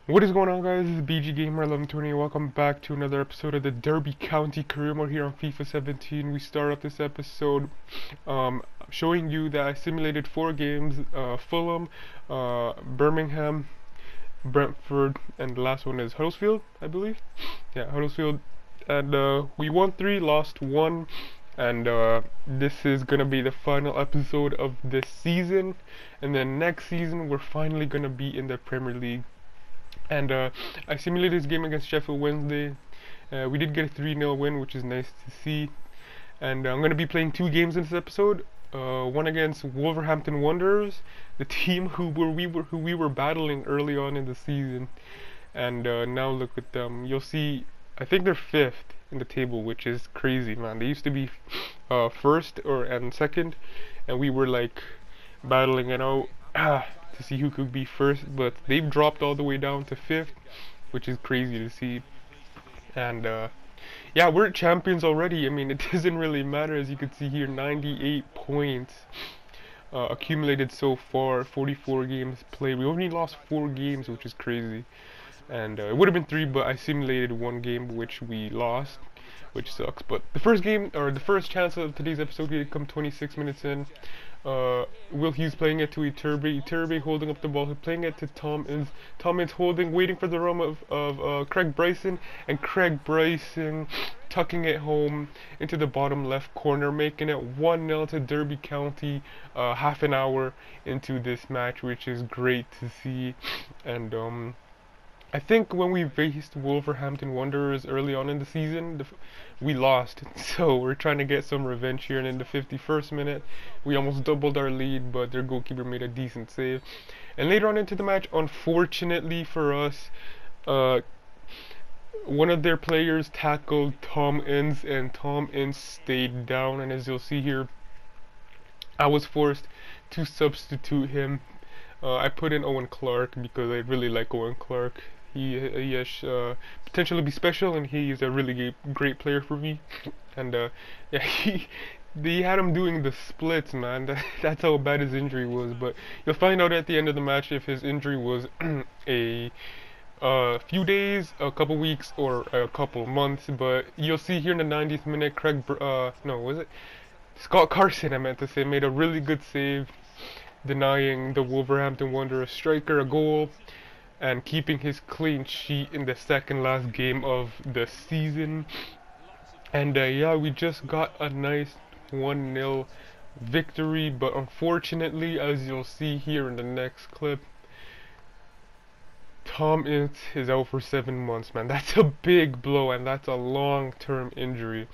What is going on, guys? This is BG Gamer 1120. Welcome back to another episode of the Derby County Career Mode here on FIFA 17. We start off this episode showing you that I simulated 4 games: Fulham, Birmingham, Brentford, and the last one is Huddersfield, I believe. Yeah, Huddersfield. And we won 3, lost 1. And this is gonna be the final episode of this season. And then next season, we're finally gonna be in the Premier League. And I simulated this game against Sheffield Wednesday. We did get a 3-0 win, which is nice to see. And I'm going to be playing 2 games in this episode. One against Wolverhampton Wanderers, the team who we were battling early on in the season. And now look at them. You'll see, I think they're 5th in the table, which is crazy, man. They used to be first and second, and we were like battling it out to see who could be first, but they've dropped all the way down to 5th, which is crazy to see. And yeah, we're champions already. I mean, it doesn't really matter. As you can see here, 98 points accumulated so far, 44 games played. We only lost 4 games, which is crazy. And it would have been 3, but I simulated 1 game which we lost, which sucks. But the first game, or the first chance of today's episode, did come 26 minutes in. Will Hughes playing it to Iturbe holding up the ball, playing it to Tom Ince holding, waiting for the run of Craig Bryson, and Craig Bryson tucking it home into the bottom left corner, making it 1-0 to Derby County half an hour into this match, which is great to see. And I think when we faced Wolverhampton Wanderers early on in the season, we lost. So we're trying to get some revenge here. And in the 51st minute, we almost doubled our lead, but their goalkeeper made a decent save. And later on into the match, unfortunately for us, one of their players tackled Tom Ince, and Tom Ince stayed down. And as you'll see here, I was forced to substitute him. I put in Owen Clark because I really like Owen Clark. He has potential to be special, and he's a really great player for me. And yeah, they had him doing the splits, man. That's how bad his injury was. But you'll find out at the end of the match if his injury was a few days, a couple weeks, or a couple months. But you'll see here in the 90th minute, Scott Carson, I meant to say, made a really good save, denying the Wolverhampton Wanderers striker a goal and keeping his clean sheet in the second last game of the season. And yeah, we just got a nice 1-0 victory, but unfortunately, as you'll see here in the next clip, Tom Ince is out for 7 months, man. That's a big blow, and that's a long-term injury.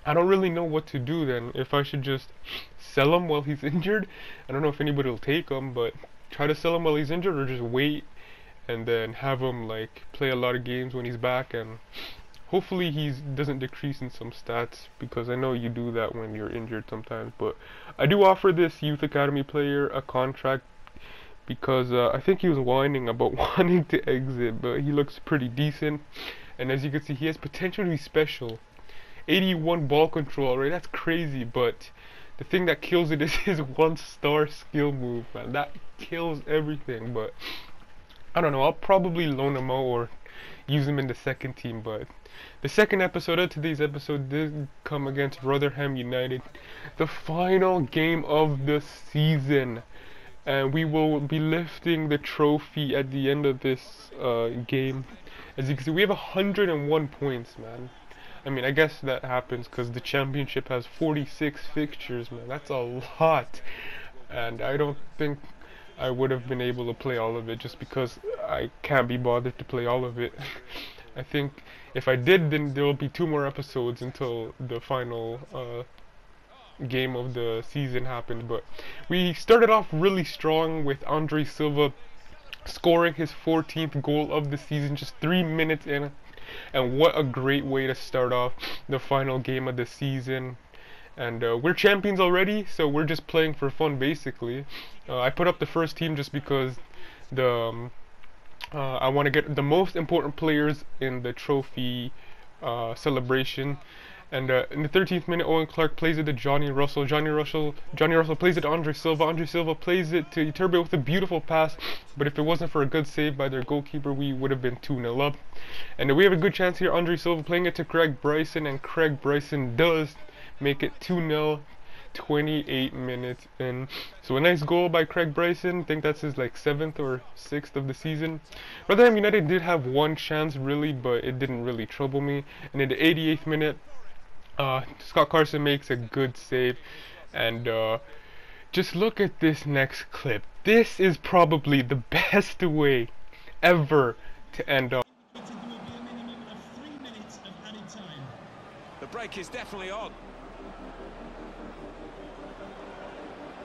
I don't really know what to do then. If I should just sell him while he's injured. I don't know if anybody will take him, but try to sell him while he's injured, or just wait and then have him like play a lot of games when he's back, and hopefully he doesn't decrease in some stats, because I know you do that when you're injured sometimes. But I do offer this youth academy player a contract, because I think he was whining about wanting to exit, but he looks pretty decent. And as you can see, he has potential to be special. 81 ball control, right? That's crazy. But the thing that kills it is his 1-star skill move, man. That kills everything. But I don't know, I'll probably loan him out or use him in the second team. But the second episode of today's episode did come against Rotherham United, the final game of the season. And we will be lifting the trophy at the end of this game. As you can see, we have 101 points, man. I mean, I guess that happens because the championship has 46 fixtures, man. That's a lot. And I don't think I would have been able to play all of it, just because I can't be bothered to play all of it. I think if I did, then there will be 2 more episodes until the final game of the season happened. But we started off really strong with Andre Silva scoring his 14th goal of the season just 3 minutes in. And what a great way to start off the final game of the season. And we're champions already, so we're just playing for fun, basically. I put up the first team just because I want to get the most important players in the trophy celebration. And in the 13th minute, Owen Clark plays it to Johnny Russell. Johnny Russell plays it to Andre Silva. Andre Silva plays it to Iturbe with a beautiful pass. But if it wasn't for a good save by their goalkeeper, we would have been 2-0 up. And we have a good chance here. Andre Silva playing it to Craig Bryson, and Craig Bryson does make it 2-0. 28 minutes in. So a nice goal by Craig Bryson. I think that's his like 7th or 6th of the season. Rotherham United did have one chance really, but it didn't really trouble me. And in the 88th minute, Scott Carson makes a good save. And just look at this next clip. This is probably the best way ever to end off. The break is definitely on.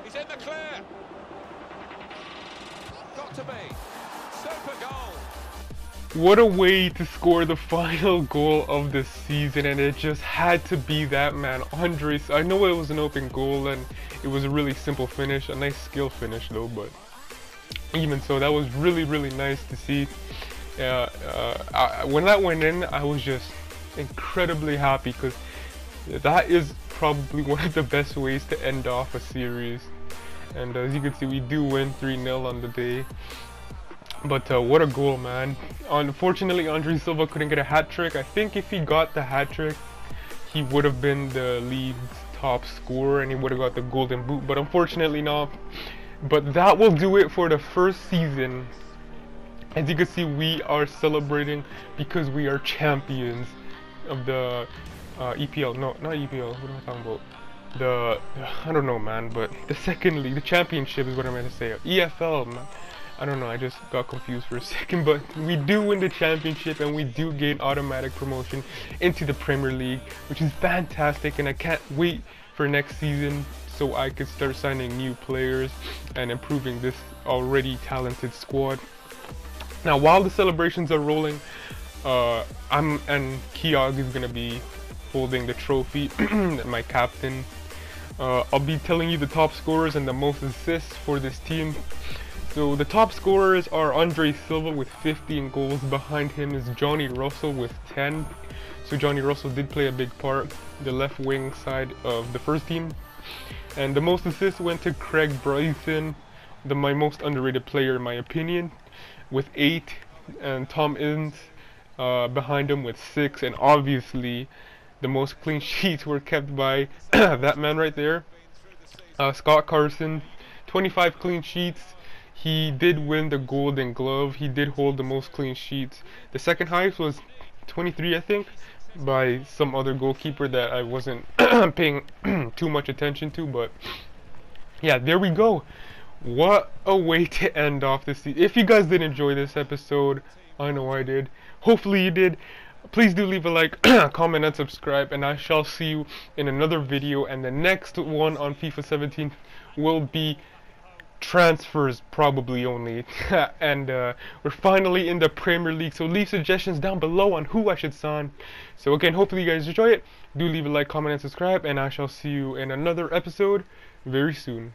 He's in the clear. Got to be. Super goal. What a way to score the final goal of the season, and it just had to be that man, Andres. I know it was an open goal and it was a really simple finish, a nice skill finish though, but even so, that was really nice to see. When that went in, I was just incredibly happy, because that is probably one of the best ways to end off a series. And as you can see, we do win 3-0 on the day. But what a goal, man. Unfortunately, Andre Silva couldn't get a hat-trick. I think if he got the hat-trick, he would have been the league's top scorer and he would have got the golden boot, but unfortunately not. But that will do it for the first season. As you can see, we are celebrating because we are champions of the EPL. No, not EPL. What am I talking about? I don't know, man, but the second league, the championship is what I meant to say. EFL, man. I don't know, I just got confused for a second, but we do win the championship and we do gain automatic promotion into the Premier League, which is fantastic, and I can't wait for next season so I could start signing new players and improving this already talented squad. Now, while the celebrations are rolling, Keogh is going to be holding the trophy, my captain. I'll be telling you the top scorers and the most assists for this team. So the top scorers are Andre Silva with 15 goals. Behind him is Johnny Russell with 10. So Johnny Russell did play a big part, the left wing side of the first team. And the most assists went to Craig Bryson, my most underrated player in my opinion, with 8. And Tom Ince behind him with 6. And obviously the most clean sheets were kept by that man right there, Scott Carson, 25 clean sheets. He did win the Golden Glove. He did hold the most clean sheets. The second highest was 23, I think, by some other goalkeeper that I wasn't paying too much attention to. But yeah, there we go. What a way to end off this season. If you guys did enjoy this episode, I know I did. Hopefully you did. Please do leave a like, comment, and subscribe, and I shall see you in another video. And the next one on FIFA 17 will be transfers, probably only. And we're finally in the Premier League, so leave suggestions down below on who I should sign. So again, hopefully you guys enjoy it. Do leave a like, comment, and subscribe, and I shall see you in another episode very soon.